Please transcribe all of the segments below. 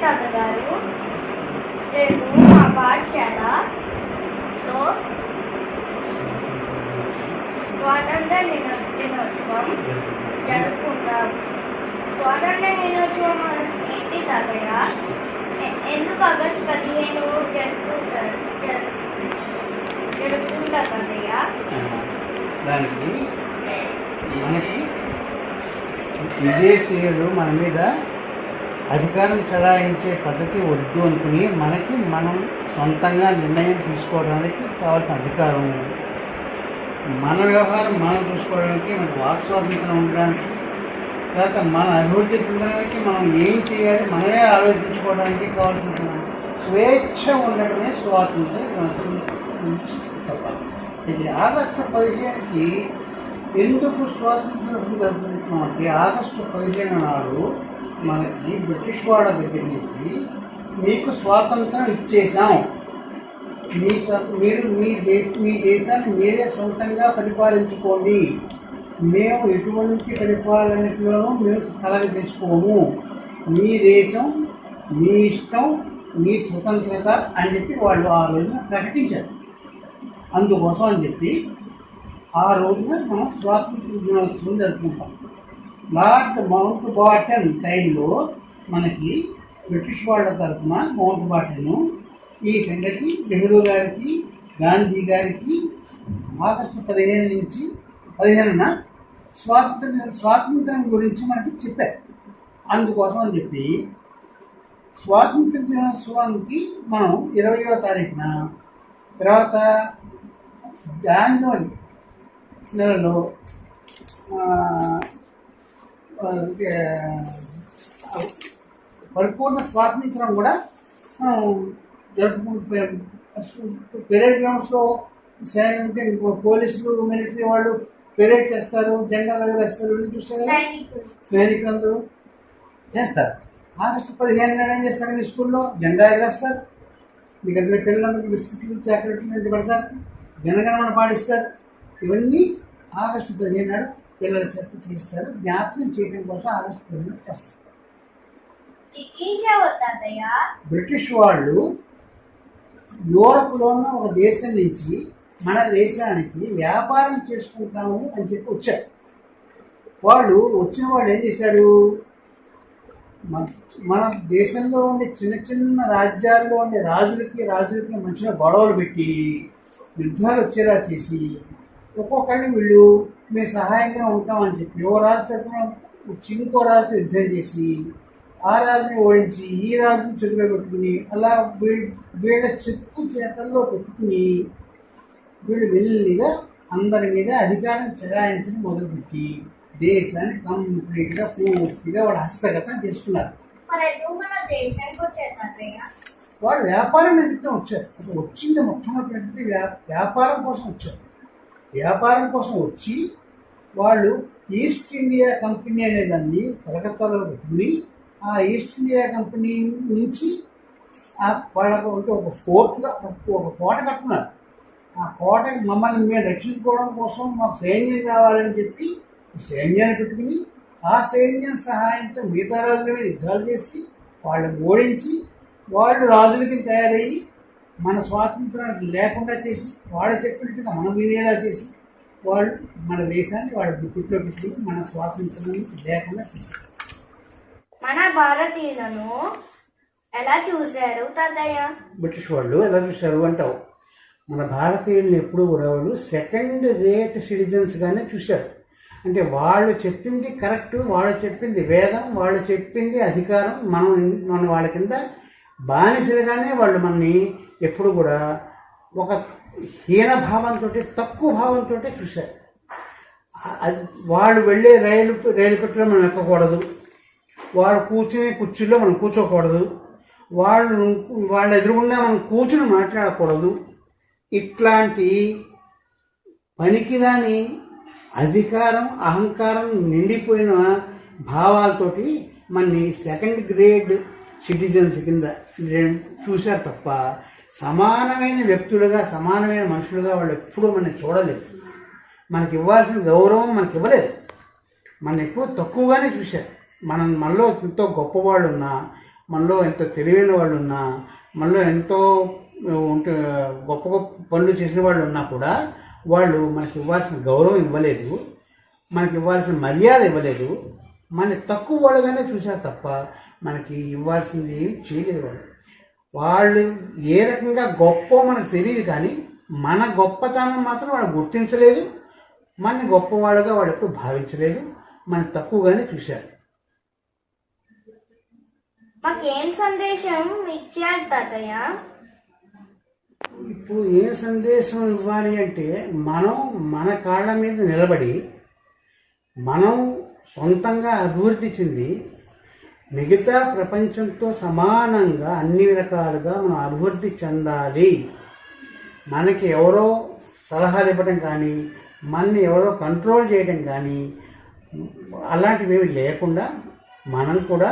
తాతగారు, రేపు మా పాఠశాలలో స్వాతంత్ర దినోత్సవం జరుపుకుంటారు. స్వాతంత్ర దినోత్సవం ఏంటి తాతయ్య? ఎందుకు ఆగస్టు 15 జరుపుకుంటారు తాతయ్య? దానికి మనకి విదేశీయులు మన మీద అధికారం చలాయించే పద్ధతి వద్దు అనుకుని మనం సొంతంగా నిర్ణయం తీసుకోవడానికి కావాల్సిన అధికారం, మన వ్యవహారం మనం చూసుకోవడానికి, మనకు వాక్ స్వాతంత్రం ఉండడానికి, తర్వాత మన అభివృద్ధి చెందడానికి మనం ఏం చేయాలి మనమే ఆలోచించుకోవడానికి కావాల్సిన స్వేచ్ఛ ఉండడమే స్వాతంత్రం గురించి చెప్పాలి. ఇది ఆగస్టు 15కి ఎందుకు స్వాతంత్రం జరుపుకుంటున్నాం అంటే, ఆగస్టు 15 నాడు మనకి బ్రిటిష్ వాళ్ళ దగ్గర నుంచి మీకు స్వాతంత్రం ఇచ్చేసాం, మీరు మీ దేశాన్ని మీరే సొంతంగా పరిపాలించుకోండి, మేము ఎటువంటి పరిపాలనలోనూ మేము కలగజేసుకోము, మీ దేశం మీ ఇష్టం మీ స్వతంత్రత అని చెప్పి వాళ్ళు ఆ రోజున ప్రకటించారు. అందుకోసం అని చెప్పి ఆ రోజున మనం స్వాతంత్ర దినోత్సవం జరుపుకుంటాం. లార్డ్ మౌంట్ బాటన్ టైంలో మనకి బ్రిటిష్ వాళ్ళ తరఫున మౌంట్ బాటన్ ఈ సంగతి నెహ్రూ గారికి, గాంధీ గారికి ఆగస్టు 15న స్వాతంత్రం గురించి మనకి చెప్పారు. అందుకోసం అని చెప్పి స్వాతంత్ర దినోత్సవానికి మనం 20వ తారీఖున, తర్వాత జనవరి నెలలో పరిపూర్ణ స్వాతంత్రం కూడా జరుపుకుంటూ పెరేడ్ గ్రౌండ్స్లో పోలీసులు మిలిటరీ వాళ్ళు పెరేడ్ చేస్తారు, జెండాలు ఎగరేస్తారు, వెళ్ళి చూస్తారు, సైనికులందరూ చేస్తారు. ఆగస్టు 15 నాడు ఏం చేస్తారు? మీ స్కూల్లో జెండా ఎగరేస్తారు, మీకు అందరి పిల్లలందరికీ బిస్కెట్లు చాక్లెట్లు ఇంటి పడతారు, జనగణమన పాటిస్తారు. ఇవన్నీ ఆగస్టు 15 నాడు పిల్లల చేత చేస్తారు. జ్ఞాపకం చేయడం కోసం ఆగస్టు 15 చేస్తారు. బ్రిటిష్ వాళ్ళు యూరప్లో ఉన్న ఒక దేశం నుంచి మన దేశానికి వ్యాపారం చేసుకుంటాము అని చెప్పి వచ్చారు. వాళ్ళు వచ్చిన వాళ్ళు ఏం చేశారు? మన దేశంలో ఉండే చిన్న చిన్న రాజ్యాల్లో ఉండే రాజులకి మధ్యన గొడవలు పెట్టి యుద్ధాలు వచ్చేలా చేసి, ఒక్కొక్కరిని వీళ్ళు మేము సహాయంగా ఉంటామని చెప్పి ఓ రాజు తరఫున ఇంకో రాజుతో యుద్ధం చేసి ఆ రాజుని ఓడించి ఈ రాజుని చెరువులో పెట్టుకుని, అలా వీళ్ళ చెప్పు చేతల్లో పెట్టుకుని వీళ్ళు మెల్లిగా అందరి మీద అధికారం చెలాయించడం మొదలుపెట్టి దేశాన్ని కంప్లీట్గా పూర్తిగా వాళ్ళ హస్తగతం చేసుకున్నారు. వాళ్ళు వ్యాపారం నిమిత్తం వచ్చారు. అసలు వచ్చింది మొట్టమొదటి వ్యాపారం కోసం వచ్చారు. వ్యాపారం కోసం వచ్చి వాళ్ళు ఈస్ట్ ఇండియా కంపెనీ అనేదాన్ని కలకత్తాలో పెట్టుకుని, ఆ ఈస్ట్ ఇండియా కంపెనీ నుంచి వాళ్ళకు ఒక ఫోర్ట్గా ఒక కోట కట్టున్నారు. ఆ కోటకి మమ్మల్ని మేము రక్షించుకోవడం కోసం మాకు సైన్యం కావాలని చెప్పి సైన్యాన్ని పెట్టుకుని, ఆ సైన్యం సహాయంతో మిగతా రాజుల మీద యుద్ధాలు చేసి వాళ్ళని ఓడించి, వాళ్ళు రాజులకి తయారయ్యి మన స్వాతంత్రాన్ని లేకుండా చేసి, వాళ్ళు చెప్పినట్టుగా మనం వినేలా చేసి, వాళ్ళు మన దేశాన్ని వాళ్ళ గుట్టులో పెట్టుకుని మన స్వాతంత్రాన్ని లేకుండా చేశారు. మన భారతీయులను ఎలా చూశారు తాతయ్య? బ్రిటిష్ వాళ్ళు ఎలా చూశారు అంటావు? మన భారతీయుల్ని ఎప్పుడు కూడా వాళ్ళు సెకండ్ రేట్ సిటిజన్స్గానే చూశారు. అంటే వాళ్ళు చెప్పింది కరెక్టు, వాళ్ళు చెప్పింది వేదం, వాళ్ళు చెప్పింది అధికారం, మన వాళ్ళ కింద బానిసలుగానే వాళ్ళు మనని ఎప్పుడు కూడా ఒక హీన భావంతో, తక్కువ భావంతో చూశారు. వాళ్ళు వెళ్ళే రైలు పెట్టెలో మనం ఎక్కకూడదు, వాళ్ళు కూర్చునే కుర్చీలో మనం కూర్చోకూడదు, వాళ్ళ ఎదురుగుండా మనం కూర్చుని మాట్లాడకూడదు. ఇట్లాంటి పనికిరాని అధికారం, అహంకారం నిండిపోయిన భావాలతోటి మనని సెకండ్ గ్రేడ్ సిటిజన్స్ కింద చూశారు తప్ప సమానమైన వ్యక్తులుగా, సమానమైన మనుషులుగా వాళ్ళు ఎప్పుడూ మనం చూడలేదు. మనకి ఇవ్వాల్సిన గౌరవం మనకి ఇవ్వలేదు. మన ఎప్పుడూ తక్కువగానే చూశారు. మనలో ఎంతో గొప్పవాళ్ళు ఉన్నా మనలో ఎంతో తెలివైన వాళ్ళు ఉన్నా, మనలో ఎంతో గొప్ప గొప్ప పనులు చేసిన వాళ్ళు ఉన్నా కూడా వాళ్ళు మనకి ఇవ్వాల్సిన గౌరవం ఇవ్వలేదు, మనకి ఇవ్వాల్సిన మర్యాద ఇవ్వలేదు. మన తక్కువ వాళ్ళుగానే చూశారు తప్ప మనకి ఇవ్వాల్సింది చేయలేదు. వాళ్ళు ఏ రకంగా గొప్ప మనకు తెలియదు, కానీ మన గొప్పతనం మాత్రం వాళ్ళు గుర్తించలేదు, మన గొప్పవాళ్ళుగా వాళ్ళు ఎప్పుడు భావించలేదు, మన తక్కువగానే చూశారు. మాకేం సందేశం ఇచ్చారు తాతయ్య? ఇప్పుడు ఏ సందేశం ఇవ్వాలి అంటే, మనం మన కాళ్ళ మీద నిలబడి మనం సొంతంగా అభివృద్ధి చెంది మిగతా ప్రపంచంతో సమానంగా అన్ని రకాలుగా మనం అభివృద్ధి చెందాలి. మనకి ఎవరో సలహాలు ఇవ్వడం కానీ, మనని ఎవరో కంట్రోల్ చేయడం కానీ అలాంటివి లేకుండా మనం కూడా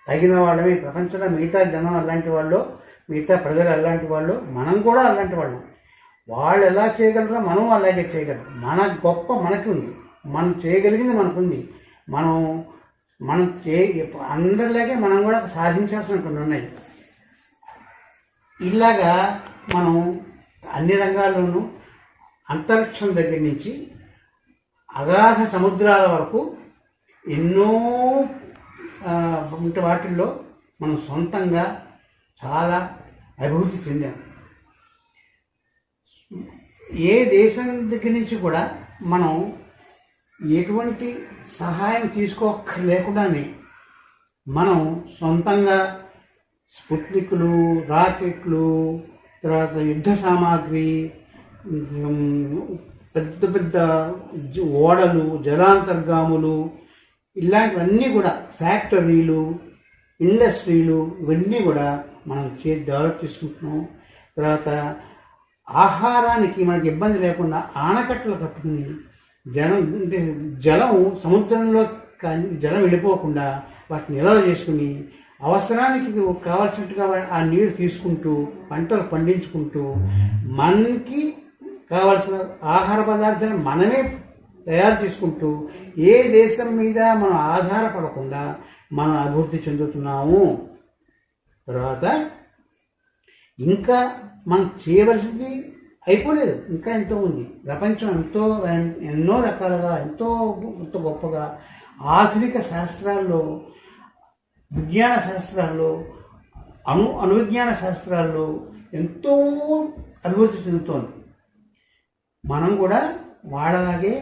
తగిన వాళ్ళమే. ప్రపంచంలో మిగతా జనం అలాంటి వాళ్ళు, మిగతా ప్రజలు అలాంటి వాళ్ళు, మనం కూడా అలాంటి వాళ్ళం. వాళ్ళు ఎలా చేయగలరో మనం అలాగే చేయగలం. మన గొప్ప మనకి ఉంది, మనం చేయగలిగింది మనకుంది. మనం అందరిలాగే మనం కూడా సాధించాల్సిన కొన్ని ఉన్నాయి. ఇలాగా మనం అన్ని రంగాల్లోనూ అంతరిక్షం దగ్గర నుంచి అగాధ సముద్రాల వరకు ఎన్నో వాటిల్లో మనం సొంతంగా చాలా అభివృద్ధి చెందాం. ఏ దేశం దగ్గర నుంచి కూడా మనం ఎటువంటి సహాయం తీసుకోలేకుండానే మనం సొంతంగా స్పుత్నిక్లు, రాకెట్లు, తర్వాత యుద్ధ సామాగ్రి, పెద్ద పెద్ద ఓడలు, జలాంతర్గాములు, ఇలాంటివన్నీ కూడా ఫ్యాక్టరీలు, ఇండస్ట్రీలు, ఇవన్నీ కూడా మనం డెవలప్ చేసుకుంటున్నాం. తర్వాత ఆహారానికి మనకి ఇబ్బంది లేకుండా ఆనకట్టలు కట్టుకుని జలం సముద్రంలో కానీ జలం వెళ్ళిపోకుండా వాటిని నిల్వ చేసుకుని అవసరానికి కావాల్సినట్టుగా ఆ నీరు తీసుకుంటూ పంటలు పండించుకుంటూ మనకి కావలసిన ఆహార పదార్థాలు మనమే తయారు చేసుకుంటూ ఏ దేశం మీద మనం ఆధారపడకుండా మనం అభివృద్ధి చెందుతున్నాము. తర్వాత ఇంకా మనం చేయవలసింది అయిపోలేదు, ఇంకా ఎంతో ఉంది. ప్రపంచం ఎన్నో రకాలుగా ఎంతో గొప్పగా ఆధునిక శాస్త్రాల్లో, విజ్ఞాన శాస్త్రాల్లో, అణువిజ్ఞాన శాస్త్రాల్లో ఎంతో అభివృద్ధి చెందుతోంది. మనం కూడా వాడలాగే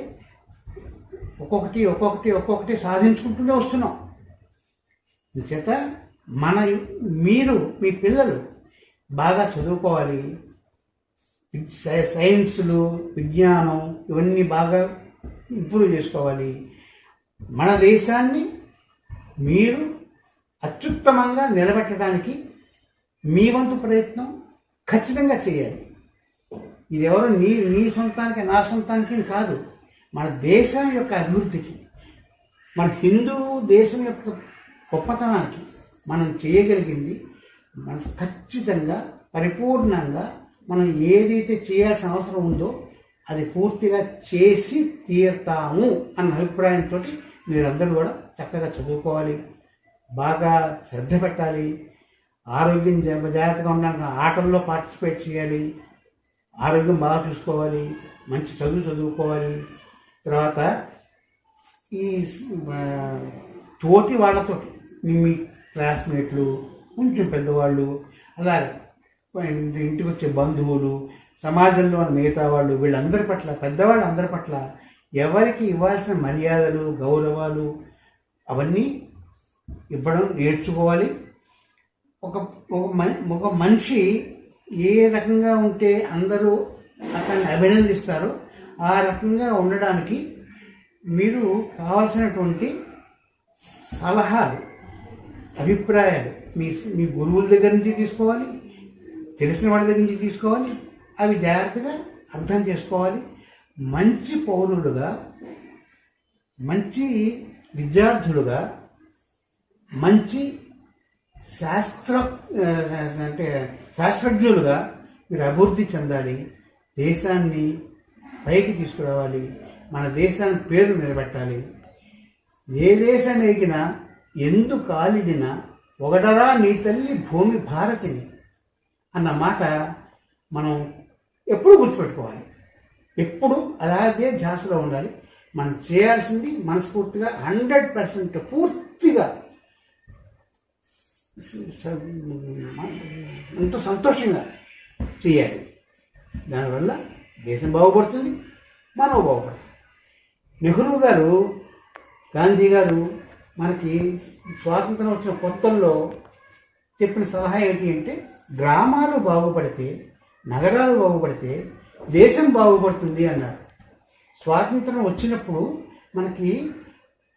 ఒక్కొక్కటి సాధించుకుంటూనే వస్తున్నాం. చేత మీరు మీ పిల్లలు బాగా చదువుకోవాలి, సైన్స్లు, విజ్ఞానం ఇవన్నీ బాగా ఇంప్రూవ్ చేసుకోవాలి. మన దేశాన్ని మీరు అత్యుత్తమంగా నిలబెట్టడానికి మీ వంతు ప్రయత్నం ఖచ్చితంగా చేయాలి. ఇది ఎవరు నీ సొంతానికి నా సొంతానికి కాదు, మన దేశం యొక్క అభివృద్ధికి, మన హిందూ దేశం యొక్క గొప్పతనానికి మనం చేయగలిగింది మనం ఖచ్చితంగా పరిపూర్ణంగా మనం ఏదైతే చేయాల్సిన అవసరం ఉందో అది పూర్తిగా చేసి తీరుతాము అన్న అభిప్రాయంతో మీరందరూ కూడా చక్కగా చదువుకోవాలి, బాగా శ్రద్ధ పెట్టాలి, ఆరోగ్యం జాగ్రత్తగా ఉండడానికి ఆటల్లో పార్టిసిపేట్ చేయాలి, ఆరోగ్యం బాగా చూసుకోవాలి, మంచి చదువుకోవాలి. తర్వాత ఈ తోటి వాళ్ళతో మీ క్లాస్మేట్లు, కొంచెం పెద్దవాళ్ళు, అలాగే ఇంటికి వచ్చే బంధువులు, సమాజంలో మిగతా వాళ్ళు, వీళ్ళందరి పట్ల, పెద్దవాళ్ళందరి పట్ల ఎవరికి ఇవ్వాల్సిన మర్యాదలు, గౌరవాలు అవన్నీ ఇవ్వడం నేర్చుకోవాలి. ఒక మనిషి ఏ రకంగా ఉంటే అందరూ అతన్ని అభినందిస్తారో ఆ రకంగా ఉండడానికి మీరు కావాల్సినటువంటి సలహాలు, అభిప్రాయాలు మీ గురువుల దగ్గర నుంచి తీసుకోవాలి, తెలిసిన వాళ్ళ దగ్గర నుంచి తీసుకోవాలి. అవి జాగ్రత్తగా అర్థం చేసుకోవాలి. మంచి పౌరులుగా, మంచి విద్యార్థులుగా, మంచి శాస్త్రజ్ఞులుగా మీరు అభివృద్ధి చెందాలి. దేశాన్ని పైకి తీసుకురావాలి, మన దేశాన్ని పేరు నిలబెట్టాలి. ఏ దేశం ఎగినా, ఎందు కాలిడినా ఒకటరా నీ తల్లి భూమి భారతిని అన్న మాట మనం ఎప్పుడు గుర్తుపెట్టుకోవాలి. ఎప్పుడు అలాగే ధ్యాసలో ఉండాలి. మనం చేయాల్సింది మనస్ఫూర్తిగా 100% పూర్తిగా ఎంతో సంతోషంగా చేయాలి. దానివల్ల దేశం బాగుపడుతుంది, మనం బాగుపడుతుంది. నెహ్రూ గారు, గాంధీ గారు మనకి స్వాతంత్రం వచ్చిన కొత్తల్లో చెప్పిన సలహా ఏంటి అంటే, గ్రామాలు బాగుపడితే, నగరాలు బాగుపడితే దేశం బాగుపడుతుంది అన్నారు. స్వాతంత్రం వచ్చినప్పుడు మనకి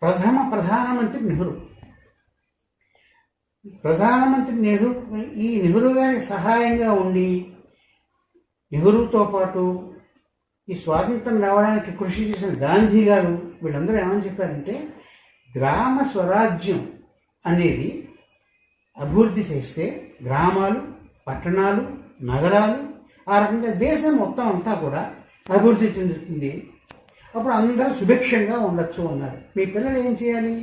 ప్రధానమంత్రి నెహ్రూ. ప్రధానమంత్రి నెహ్రూ, ఈ నెహ్రూ గారికి సహాయంగా ఉండి, నెహ్రూతో పాటు ఈ స్వాతంత్రం రావడానికి కృషి చేసిన గాంధీ గారు, వీళ్ళందరూ ఏమని చెప్పారంటే, గ్రామ స్వరాజ్యం అనేది అభివృద్ధి చేస్తే గ్రామాలు, పట్టణాలు, నగరాలు, ఆ రకంగా దేశం మొత్తం అంతా కూడా అభివృద్ధి చెందుతుంది. అప్పుడు అందరూ సుభిక్షంగా ఉండొచ్చు అన్నారు. మీ పిల్లలు ఏం చేయాలి?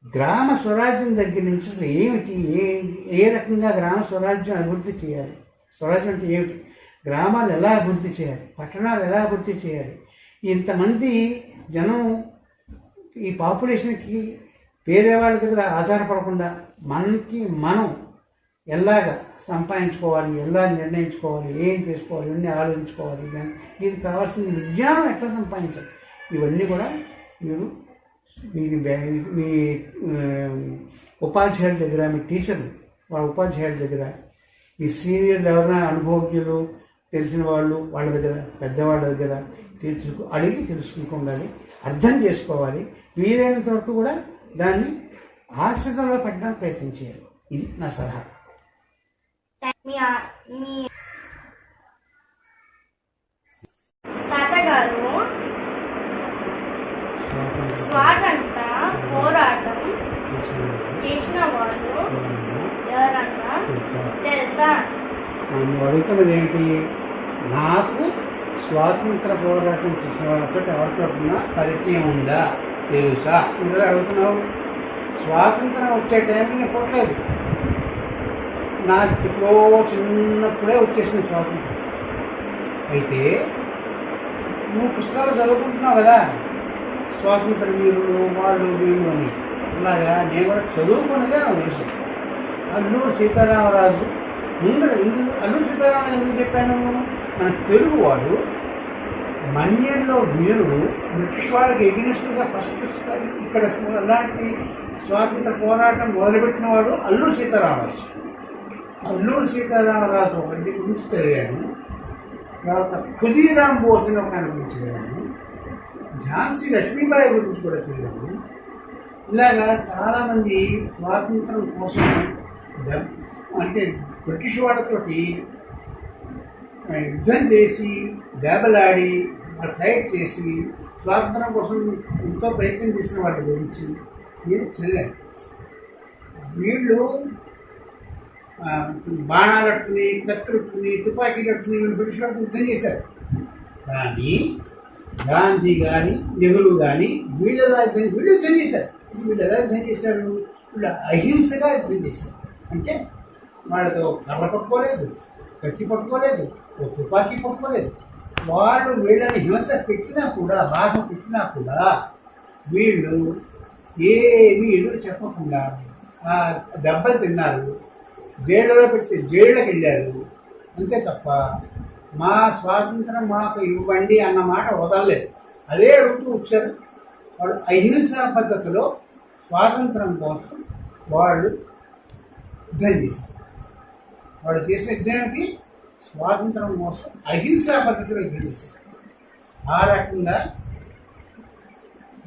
గ్రామ స్వరాజ్యం దగ్గర నుంచి అసలు ఏమిటి, ఏ రకంగా గ్రామ స్వరాజ్యం అభివృద్ధి చేయాలి, స్వరాజ్యం అంటే ఏమిటి, గ్రామాలు ఎలా అభివృద్ధి చేయాలి, పట్టణాలు ఎలా అభివృద్ధి చేయాలి, ఇంతమంది జనం ఈ పాపులేషన్కి వేరే వాళ్ళ దగ్గర ఆధారపడకుండా మనకి మనం ఎలాగ సంపాదించుకోవాలి, ఎలా నిర్ణయించుకోవాలి, ఏం చేసుకోవాలి, ఇవన్నీ ఆలోచించుకోవాలి. దీనికి కావాల్సిన విజ్ఞానం ఎట్లా సంపాదించాలి, ఇవన్నీ కూడా మీరు మీ ఉపాధ్యాయుల దగ్గర, మీ టీచర్లు వాళ్ళ ఉపాధ్యాయుల దగ్గర, మీ సీనియర్లు ఎవరైనా అనుభవజ్ఞులు తెలిసిన వాళ్ళు వాళ్ళ దగ్గర, పెద్దవాళ్ళ దగ్గర అడిగి తెలుసుకుంటూ ఉండాలి, అర్థం చేసుకోవాలి. వీలైనంత వరకు కూడా దాన్ని ఆచరణలో పెట్టడానికి ప్రయత్నం చేయాలి. ఇది నా సలహా. మీ తాతగారు స్వాతంత్ర పోరాటం చేసిన వాళ్ళు ఎవరన్నా తెలుసా? అడుగుతున్నది ఏంటి? నాకు స్వాతంత్ర పోరాటం చేసిన వాళ్ళతో ఎవరితో పరిచయం ఉందా, తెలుసా? ఇంకా అడుగుతున్నావు. స్వాతంత్రం వచ్చే టైంకి నేను పుట్టలేదు, నాకు ఎప్పుడో చిన్నప్పుడే వచ్చేసింది స్వాతంత్రం. అయితే నువ్వు పుస్తకాలు చదువుకుంటున్నావు కదా, స్వాతంత్ర వీరులు వాళ్ళు వీళ్ళు అని. అలాగా నేను కూడా చదువుకున్నదే నాకు తెలుసు. అల్లూరు సీతారామరాజు ముందర అల్లూరు సీతారామరాజు ఎందుకు చెప్పాను? మన తెలుగువాడు మన్యంలో వీరుడు, బ్రిటిష్ వాళ్ళకి ఎగ్నిస్ట్గా ఫస్ట్ ఇక్కడ అలాంటి స్వాతంత్ర పోరాటం మొదలుపెట్టిన వాడు అల్లూరు సీతారామరాజు. అల్లూరు సీతారామరాజు ఒకటి గురించి చదివాను. తర్వాత ఖుదీరామ్ బోస్ అని ఒక ఆయన గురించి చదివాను. ఝాన్సీ లక్ష్మీబాయి గురించి కూడా చదివాను. ఇలాగా చాలామంది స్వాతంత్రం కోసం అంటే బ్రిటిష్ వాళ్ళతోటి యుద్ధం చేసి, దెబ్బలాడి, ఫైట్ చేసి స్వాతంత్రం కోసం ఎంతో ప్రయత్నం చేసిన వాళ్ళ గురించి నేను చదివాను. వీళ్ళు బాణాలట్టుని, కత్తులుట్టుని, తుపాకీలట్టుని వీళ్ళు బ్రిటిష్ వాళ్ళకి యుద్ధం చేశారు. కానీ గాంధీ కానీ నెహ్రూ కానీ వీళ్ళు యుద్ధం చేశారు. వీళ్ళు ఎలా యుద్ధం చేశారు? వీళ్ళు అహింసగా యుద్ధం చేశారు. అంటే వాళ్ళతో కర్ర పట్టుకోలేదు, కత్తి పట్టుకోలేదు, తుపాకీ పట్టుకోలేదు. వాళ్ళు వీళ్ళని హింస పెట్టినా కూడా, బాధ పెట్టినా కూడా వీళ్ళు ఏమీ ఎదురు చెప్పకుండా దెబ్బలు తిన్నారు, జైళ్ళలో పెట్టి జైళ్ళకి వెళ్ళారు. అంతే తప్ప మా స్వాతంత్రం మాకు ఇవ్వండి అన్న మాట వదలలేదు. అదే అడుగుతూ వచ్చారు. వాళ్ళు అహింసా పద్ధతిలో స్వాతంత్రం కోసం వాళ్ళు యుద్ధం చేశారు. వాళ్ళు చేసిన యుద్ధానికి స్వాతంత్రం కోసం అహింసా పద్ధతిలో యుద్ధం చేశారు. ఆ రకంగా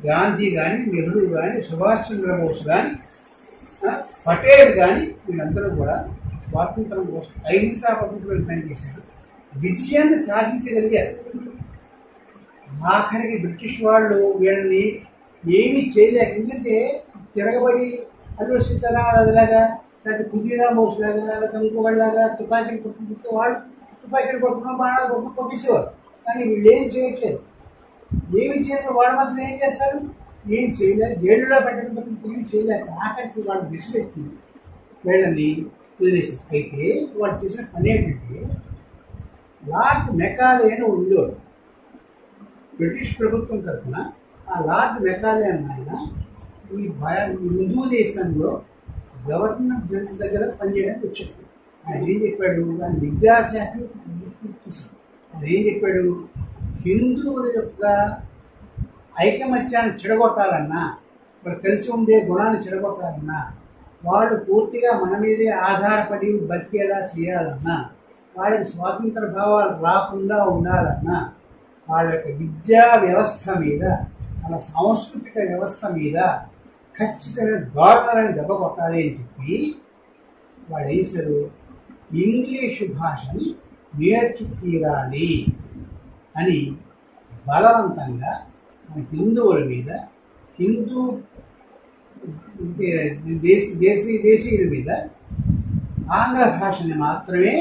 గాంధీ కానీ, నెహ్రూ కానీ, సుభాష్ చంద్రబోస్ కానీ, పటేల్ కానీ వీళ్ళందరూ కూడా స్వాతంత్రం కోసం అహింసా పద్ధతిలో యుద్ధం చేశారు. విజయాన్ని సాధించగలిగారు. ఆఖరికి బ్రిటిష్ వాళ్ళు వీళ్ళని ఏమీ చేయలేక, ఎందుకంటే తిరగబడి అల్లూరి సీతారామరాజులాగా, లేకపోతే ఖుదీరామ్ బోస్ లాగా, లేకపోతే ఇంకొకళ్ళలాగా తుపాకీలు కొట్టుకుంటే వాళ్ళు తుపాకీలు కొట్టుకున్న, బాణాలు కొట్టుకుని కొట్టేసేవారు. కానీ వీళ్ళు ఏం చేయట్లేదు. ఏమి చేయలేదు. వాళ్ళు మాత్రం ఏం చేస్తారు? ఏం చేయలేదు. జైలులో పెట్టడం తిరిగి చేయలేక ఆఖరికి వాళ్ళు విసిపెట్టి వీళ్ళని వదిలేసారు. అయితే వాళ్ళు చేసిన పని ఏంటంటే లార్డ్ మెకాలే అని ఉండేవాడు బ్రిటిష్ ప్రభుత్వం తరఫున. ఆ లార్డ్ మెకాలే అన్న ఆయన ఈ హిందూ దేశంలో గవర్నర్ జనరల్ దగ్గర పనిచేయడానికి వచ్చాడు. ఆయన ఏం చెప్పాడు, ఆయన విద్యాశాఖను చూసాడు. ఆయన ఏం చెప్పాడు, హిందువుల యొక్క ఐకమత్యాన్ని చెడగొట్టాలన్నా, వాళ్ళు కలిసి ఉండే గుణాన్ని చెడగొట్టాలన్నా, వాళ్ళు పూర్తిగా మన మీదే ఆధారపడి బతికేలా చేయాలన్నా, వాళ్ళకి స్వాతంత్ర భావాలు రాకుండా ఉండాలన్నా, వాళ్ళ యొక్క విద్యా వ్యవస్థ మీద, వాళ్ళ సాంస్కృతిక వ్యవస్థ మీద ఖచ్చితమైన దారుణాలను దెబ్బ కొట్టాలి అని చెప్పి వాళ్ళు వేశారు, ఇంగ్లీషు భాషని నేర్చు తీరాలి అని బలవంతంగా మన హిందువుల మీద, హిందూ దేశీయుల మీద ఆంగ్ల భాషని మాత్రమే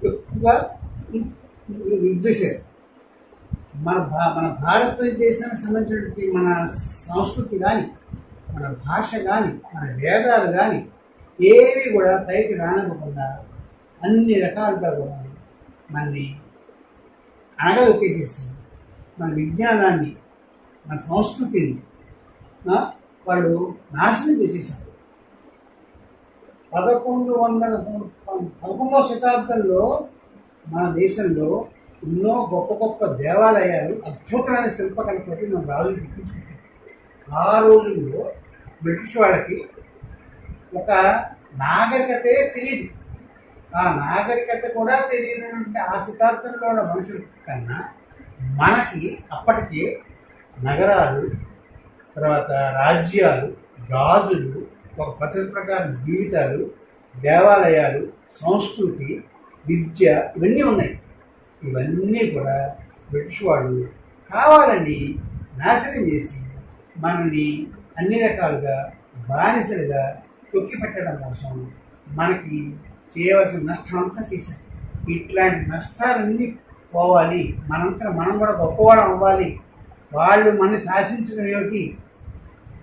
ఎక్కువగా ఉద్దేశారు. మన భారతదేశానికి సంబంధించినటువంటి మన సంస్కృతి కానీ, మన భాష కానీ, మన వేదాలు కానీ ఏవి కూడా పైకి రానివ్వకుండా అన్ని రకాలుగా కూడా మనని అణగదొక్కేసేసి మన విజ్ఞానాన్ని, మన సంస్కృతిని వాళ్ళు నాశనం చేసేసారు. 11వ శతాబ్దంలో మన దేశంలో ఎన్నో గొప్ప గొప్ప దేవాలయాలు అద్భుతమైన శిల్పకళతోటి మన రాజులు తెప్పించుకుంటారు. ఆ రోజుల్లో బ్రిటిష్ వాళ్ళకి ఒక నాగరికతే తెలియదు. ఆ నాగరికత కూడా తెలియనటువంటి ఆ శతాబ్దంలో ఉన్న మనుషుల కన్నా మనకి అప్పటికే నగరాలు, తర్వాత రాజ్యాలు, రాజులు, ఒక పద్ధతి ప్రకారం జీవితాలు, దేవాలయాలు, సంస్కృతి, విద్య ఇవన్నీ ఉన్నాయి. ఇవన్నీ కూడా బ్రిటిష్ వాళ్ళు కావాలని నాశనం చేసి మనల్ని అన్ని రకాలుగా బానిసలుగా తొక్కి పెట్టడం కోసం మనకి చేయవలసిన నష్టం అంతా చేశారు. ఇట్లాంటి నష్టాలన్నీ పోవాలి, మనంతా మనం కూడా గొప్పవాడు అవ్వాలి, వాళ్ళు మనని శాసించడం ఏమిటి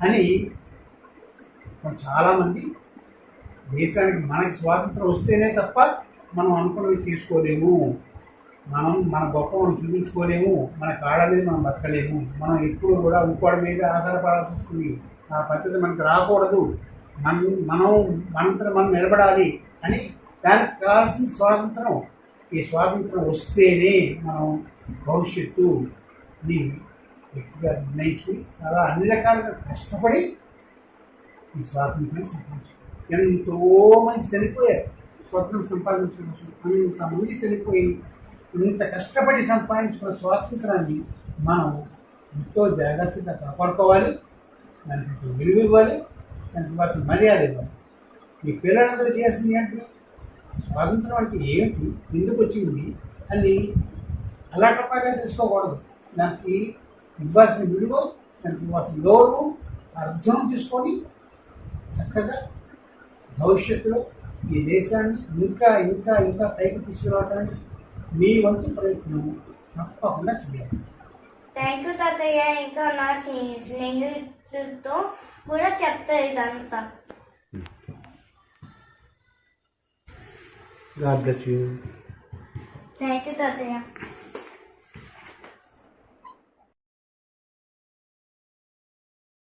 అని చాలామంది దేశానికి మనకి స్వాతంత్రం వస్తేనే తప్ప మనం అనుకున్నవి తీసుకోలేము, మన గొప్పలను చూపించుకోలేము, మన కాళ్ళ మీద మనం బతకలేము, మనం ఎప్పుడు కూడా ఇంకోటి మీద ఆధారపడాల్సి వస్తుంది, ఆ పద్ధతి మనకు రాకూడదు, మనంతరం మనం నిలబడాలి అని దానికి కావాల్సిన స్వాతంత్రం. ఈ స్వాతంత్రం వస్తేనే మనం భవిష్యత్తుని ఎక్కువగా నిర్ణయించుకుని అలా అన్ని రకాలుగా కష్టపడి ఈ స్వాతంత్రాన్ని సంపాదించారు. ఎంతోమంది చనిపోయారు స్వాతంత్రం సంపాదించడం కోసం. అంతమంది చనిపోయి ఇంత కష్టపడి సంపాదించుకున్న స్వాతంత్రాన్ని మనం ఎంతో జాగ్రత్తగా కాపాడుకోవాలి, దానికి ఎంతో విలువ ఇవ్వాలి, దానికి ఇవ్వాల్సిన మర్యాద ఇవ్వాలి. ఈ పిల్లలందరూ చేసింది ఏంటి, స్వాతంత్రం అంటే ఏమిటి, ఎందుకు వచ్చింది అని అలాటపాగా తెలుసుకోకూడదు. దానికి ఇవ్వాల్సిన విలువ, దానికి ఇవ్వాల్సిన గౌరవం, అర్థం తీసుకొని చక్కగా భవిష్యత్తులో ఈ దేశాన్ని ఇంకా ఇంకా ఇంకా పైకి తీసుకురావడానికి మీ వంతు ప్రయత్నం తప్పకుండా చేయాలి. థ్యాంక్ యూ తాతయ్య. ఇంకా నా స్నేహితులతో కూడా చెప్తా ఇదంతా. God bless you. Thank you తాతయ్య.